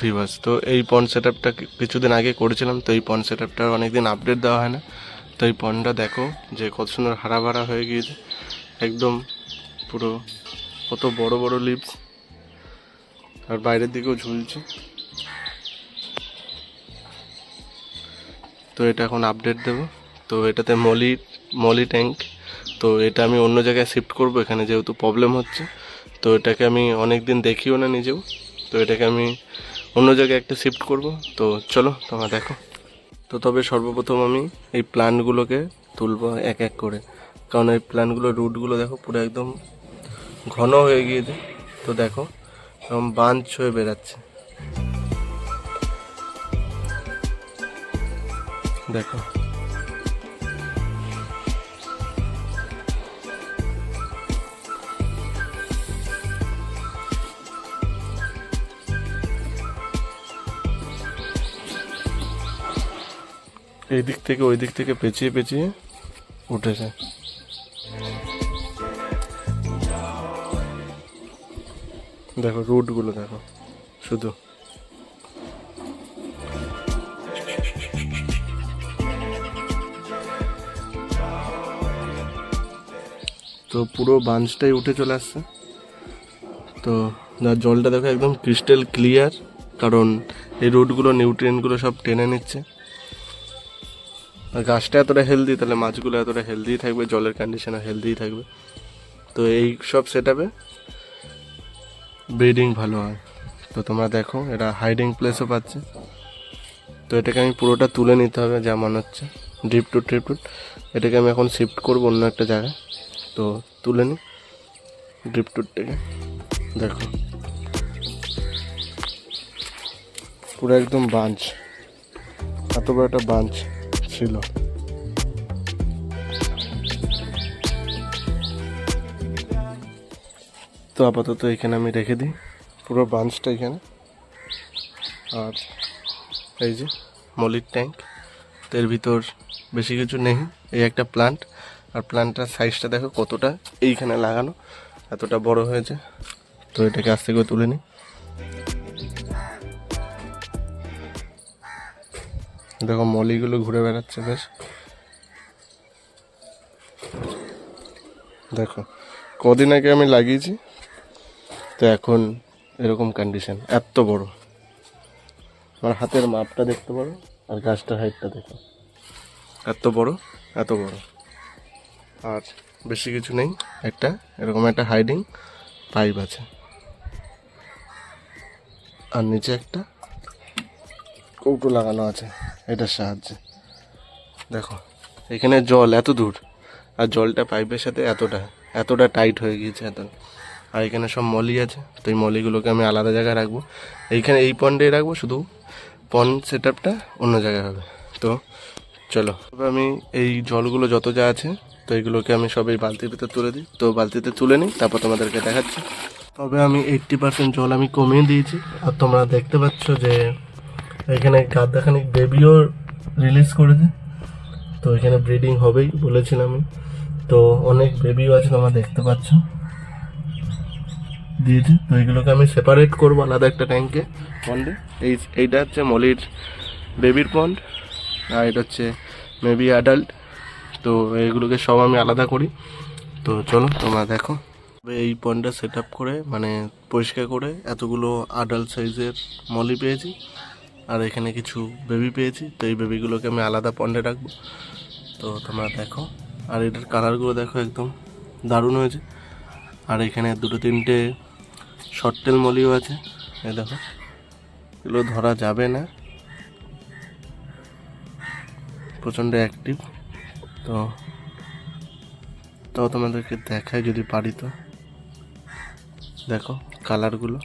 Viewers, তো এই পন্ড set আপটা কিছুদিন আগে করেছিলাম। তো এই পন্ড সেট আপটার অনেকদিন আপডেট দেওয়া হয় না। তো এই পন্ডটা দেখো যে কত সুন্দর হারা ভাড়া হয়ে গিয়েছে, একদম পুরো কত বড় বড় লিভস, আর বাইরের দিকেও ঝুলছে। তো এটা এখন আপডেট দেবো। তো এটাতে মলি ট্যাঙ্ক। তো এটা আমি অন্য জায়গায় শিফট করব, এখানে যেহেতু প্রবলেম হচ্ছে। তো এটাকে আমি অনেক দিন দেখিও না নিজেও। তো এটাকে আমি অন্য জায়গায় একটা শিফট করব। তো চলো তোমরা দেখো। তো তবে সর্বপ্রথম আমি এই প্ল্যান্টগুলোকে তুলবো এক এক করে, কারণ এই প্ল্যান্টগুলোর রুটগুলো দেখো পুরো একদম ঘন হয়ে গিয়েছে। তো দেখো এরকম বাঞ্চ হয়ে বেরাচ্ছে, দেখো। এই দিক থেকে ওই দিক থেকে পেঁচিয়ে পেঁচিয়ে উঠেছে। দেখো রুটগুলো দেখো শুধু। তো পুরো বাঞ্চটাই উঠে চলে আসছে। তো জলটা দেখো একদম ক্রিস্টাল ক্লিয়ার, কারণ এই রুটগুলো নিউট্রিয়েন্টগুলো সব টেনে নিচ্ছে। আর গাছটা এতটা হেলদি, তাহলে মাছগুলো এতটা হেলদি থাকবে, জলের কন্ডিশনও হেলদি থাকবে। তো এই সব সেট আপে ব্রিডিং ভালো হয়। তো তোমরা দেখো এটা হাইডিং প্লেসও পাচ্ছে। তো এটাকে আমি পুরোটা তুলে নিতে হবে যা মনে হচ্ছে, ড্রিপ টু এটাকে আমি এখন শিফট করবো অন্য একটা জায়গায়। তো তুলে নিই ড্রিপ টুরটাকে। দেখো পুরো একদম বাঞ্চ, এত বড় একটা বাঞ্চ ছিল। তো আপাতত এখানে আমি রেখে দিই পুরো বাঞ্চটা এখানে। আর এই যে মলির ট্যাঙ্ক, তো এর ভিতর বেশি কিছু নেই, এই একটা প্লান্ট। আর প্লান্টটার সাইজটা দেখো কতটা এইখানে লাগানো, এতটা বড় হয়েছে। তো এটাকে আস্তে করে তুলে নিই। দেখো মলিগুলো ঘুরে বেড়াচ্ছে বেশ, দেখো কদিন আগে আমি লাগিয়েছি, তো এখন এরকম কন্ডিশন, এত বড়। আমার হাতের মাপটা দেখতে পারো, আর গাছটার হাইটটা দেখো, এত বড় এত বড়। আর বেশি কিছু নেই, একটা এরকম একটা হাইডিং পাইপ আছে, আর নিচে একটা কৌটো লাগানো আছে এটার সাহায্যে। দেখো এখানে জল এত দূর, আর জলটা পাইপের সাথে এতটা টাইট হয়ে গিয়েছে এত। আর এখানে সব মলি আছে, তো এই মলিগুলোকে আমি আলাদা জায়গায় রাখবো। এইখানে এই পন্ডেই রাখবো, শুধু পন্ড সেট আপটা অন্য জায়গায় হবে। তো চলো, তবে আমি এই জলগুলো যত যা আছে, তো এইগুলোকে আমি সব এই বালতির ভিতরে তুলে দিই। তো বালতিতে তুলে নিই, তারপর তোমাদেরকে দেখাচ্ছি। তবে আমি 80% জল আমি কমিয়ে দিয়েছি। আর তোমরা দেখতে পাচ্ছ যে এখানে গাদাখানিক বেবিও রিলিজ করেছে। তো এখানে ব্রিডিং হবেই বলেছিলাম আমি। তো অনেক বেবিও আছে, তোমরা দেখতে পাচ্ছ দিয়েছে। তো এইগুলোকে আমি সেপারেট করবো আলাদা একটা ট্যাঙ্কে, পন্ডে। এইটা হচ্ছে মলির বেবির পন্ড, আর এটা হচ্ছে মেবি অ্যাডাল্ট। তো এইগুলোকে সব আমি আলাদা করি। তো চলো তোমরা দেখো। এই পন্ডটা সেট আপ করে, মানে পরিষ্কার করে, এতগুলো অ্যাডাল্ট সাইজের মলি পেয়েছি, আর এখানে কিছু বেবি পেয়েছি। তো এই বেবিগুলোকে আমি আলাদা পন্ডে রাখবো। তো তোমরা দেখো, আর এটার কালারগুলো দেখো একদম দারুণ হয়েছে। আর এখানে দুটো তিনটে শর্টটেল মলিও আছে, এই দেখো। এগুলো ধরা যাবে না, প্রচণ্ড অ্যাক্টিভ। তো তাও তোমাদেরকে দেখায় যদি পারি। তো দেখো কালারগুলো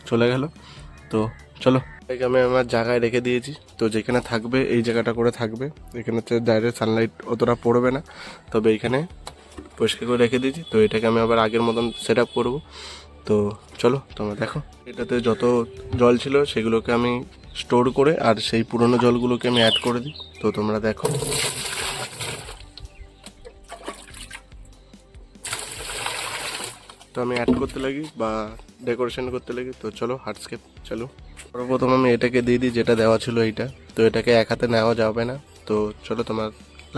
চলে গেল। তো চলো, এটাকে আমি আমার জায়গায় রেখে দিয়েছি। তো যেখানে থাকবে এই জায়গাটা করে থাকবে, এখানে তো ডাইরেক্ট সানলাইট অতটা পড়বে না, তবে এইখানে পরিষ্কার করে রেখে দিয়েছি। তো এটাকে আমি আবার আগের মতন সেট আপ করবো। তো চলো তোমরা দেখো। এটাতে যত জল ছিল সেগুলোকে আমি স্টোর করে, আর সেই পুরনো জলগুলোকে আমি অ্যাড করে দিই। তো তোমরা দেখো। তো আমি অ্যাড করতে লাগি বা ডেকোরেশন করতে লাগি। তো চলো হার্ডস্কেপ চলো। সর্বপ্রথম আমি এটাকে দিয়ে দিই, যেটা দেওয়া ছিল এইটা। তো এটাকে এক হাতে নেওয়া যাবে না, তো চলো তোমার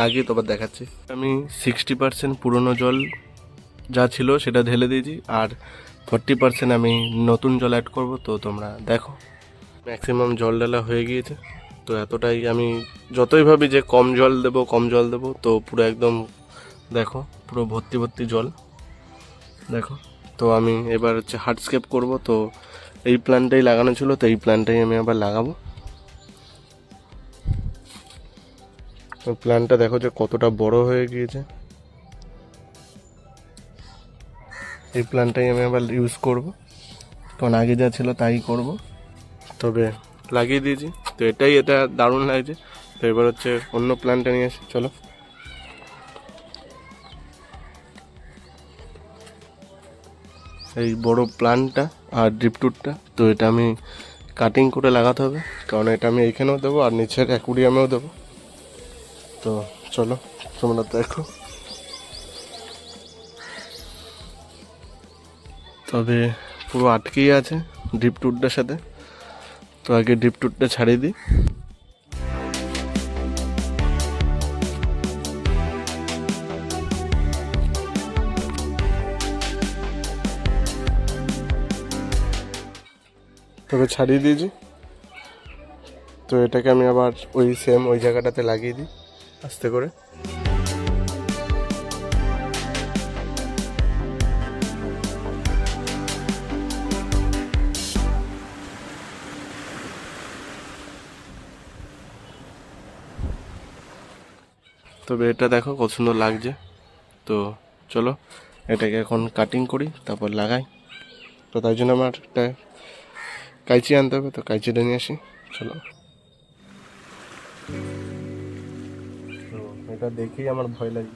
লাগিয়ে তোমার দেখাচ্ছি। আমি 60% পুরনো জল যা ছিল সেটা ঢেলে দিয়েছি, আর 40% আমি নতুন জল অ্যাড করব। তো তোমরা দেখো ম্যাক্সিমাম জল ঢালা হয়ে গিয়েছে। তো এতটাই, আমি যতই ভাবি যে কম জল দেবো, তো পুরো একদম দেখো পুরো ভর্তি ভর্তি জল দেখো। তো আমি এবার হচ্ছে হার্ডস্কেপ করব। তো এই প্ল্যানটাই লাগানো ছিল, তো এই প্ল্যানটাই আমি আবার লাগাবো। তো প্ল্যানটা দেখো যে কতটা বড় হয়ে গিয়েছে। এই প্ল্যানটাই আমি আবার ইউজ করব, কারণ আগে যা ছিল তাই করব। তবে লাগিয়ে দিয়েছি, তো এটা দারুণ লাগছে। তো এবার হচ্ছে অন্য প্ল্যানটা নিয়ে আসি, চলো। এই বড় প্ল্যানটা আর ড্রিপটুটটা, তো এটা আমি কাটিং করে লাগাতে হবে, কারণ এটা আমি এইখানেও দেবো আর নিচের অ্যাকুরিয়ামেও দেবো। তো চলো তোমরা দেখো। তবে পুরো আটকেই আছে ড্রিপটুটটার সাথে, তো আগে ড্রিপটুটটা ছাড়িয়ে দিই। তবে ছাড়িয়ে দিয়েছি, তো এটাকে আমি আবার ওই জায়গাটাতে লাগিয়ে দিই আস্তে করে। তবে এটা দেখো কত সুন্দর লাগছে। তো চলো এটাকে এখন কাটিং করি, তারপর লাগাই। তো তাই জন্য আমার একটা কাঁচি আনতে হবে, তো কাঁচিটা নিয়ে আসি, চলো। তো এটা দেখেই আমার ভয় লাগে।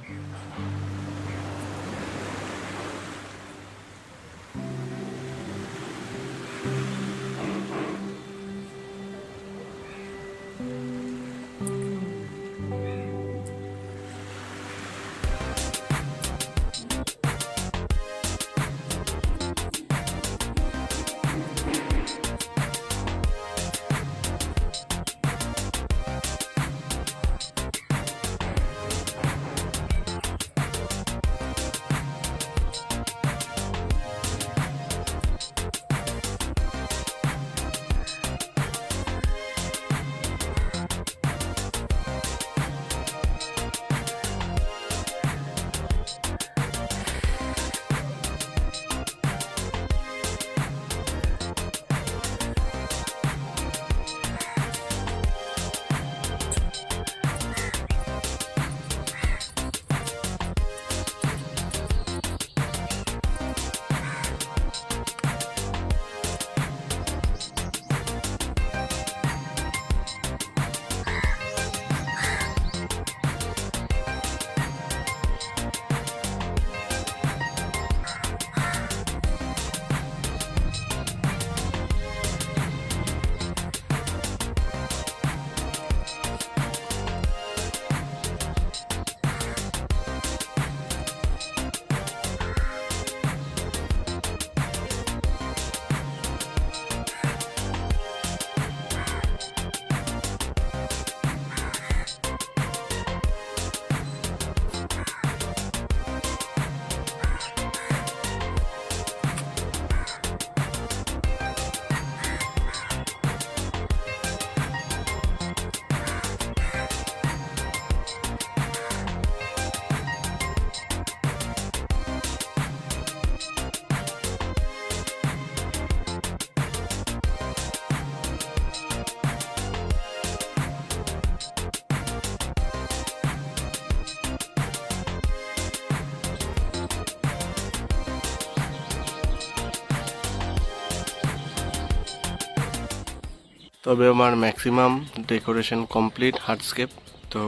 তবে আমার ম্যাক্সিমাম ডেকোরেশন কমপ্লিট হার্ডস্কেপ। তো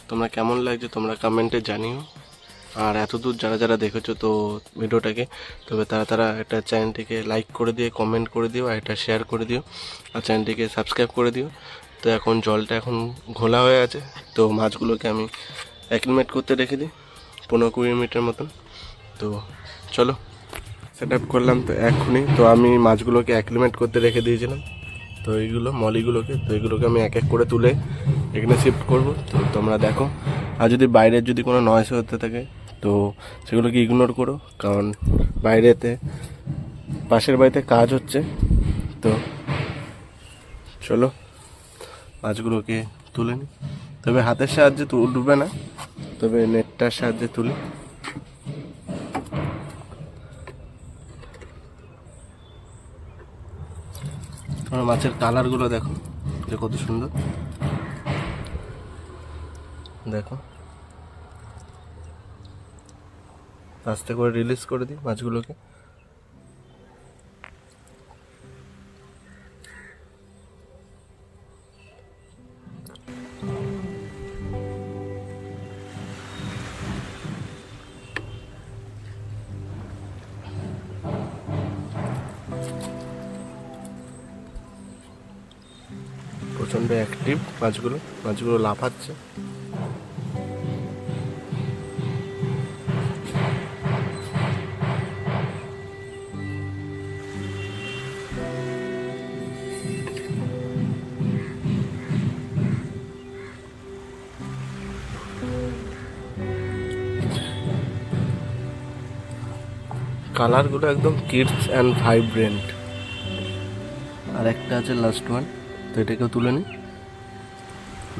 তোমরা কেমন লাগছে তোমরা কমেন্টে জানিও। আর এতদূর যারা যারা দেখেছো তো ভিডিওটাকে, তবে তারা একটা চ্যানেলটিকে লাইক করে দিয়ে কমেন্ট করে দিও, আর এটা শেয়ার করে দিও, আর চ্যানেলটিকে সাবস্ক্রাইব করে দিও। তো এখন জলটা এখন ঘোলা হয়ে আছে, তো মাছগুলোকে আমি অ্যাক্লিমেট করতে রেখে দিই 15-20 মিনিটের মতন। তো চলো সেট আপ করলাম তো এক্ষুনি। তো আমি মাছগুলোকে অ্যাক্লিমেট করতে রেখে দিয়েছিলাম, তো এইগুলো মলিগুলোকে, তো এগুলোকে আমি এক এক করে তুলে এখানে শিফট করব। তো তোমরা দেখো, আর যদি বাইরের যদি কোনো নয়েজ হতে থাকে তো সেগুলোকে ইগনোর করো, কারণ বাইরেতে পাশের বাড়িতে কাজ হচ্ছে। তো চলো মাছগুলোকে তুলে নিই, তবে হাতের সাহায্যে উঠবে না, তবে নেটটার সাহায্যে তুলি। আর মাছের কালারগুলো দেখো যে কত সুন্দর, দেখো। আস্তে করে রিলিজ করে দিই মাছগুলোকে। প্রচণ্ড অ্যাক্টিভ মাছগুলো, মাছগুলো লাফাচ্ছে। কালারগুলো একদম কিডস অ্যান্ড ভাইব্রেন্ট। আর একটা আছে লাস্ট ওয়ান, তো এটাকেও তুলে নিই।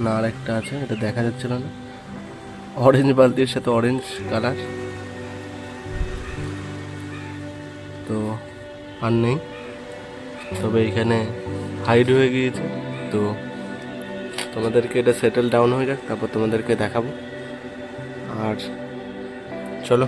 না, আর একটা আছে, এটা দেখা যাচ্ছিল না, অরেঞ্জ বালতির সাথে অরেঞ্জ কালার, তো আর নেই, তবে এখানে হাইড হয়ে গিয়েছে। তো তোমাদেরকে এটা সেটেল ডাউন হয়ে যাক, তারপর তোমাদেরকে দেখাবো। আর চলো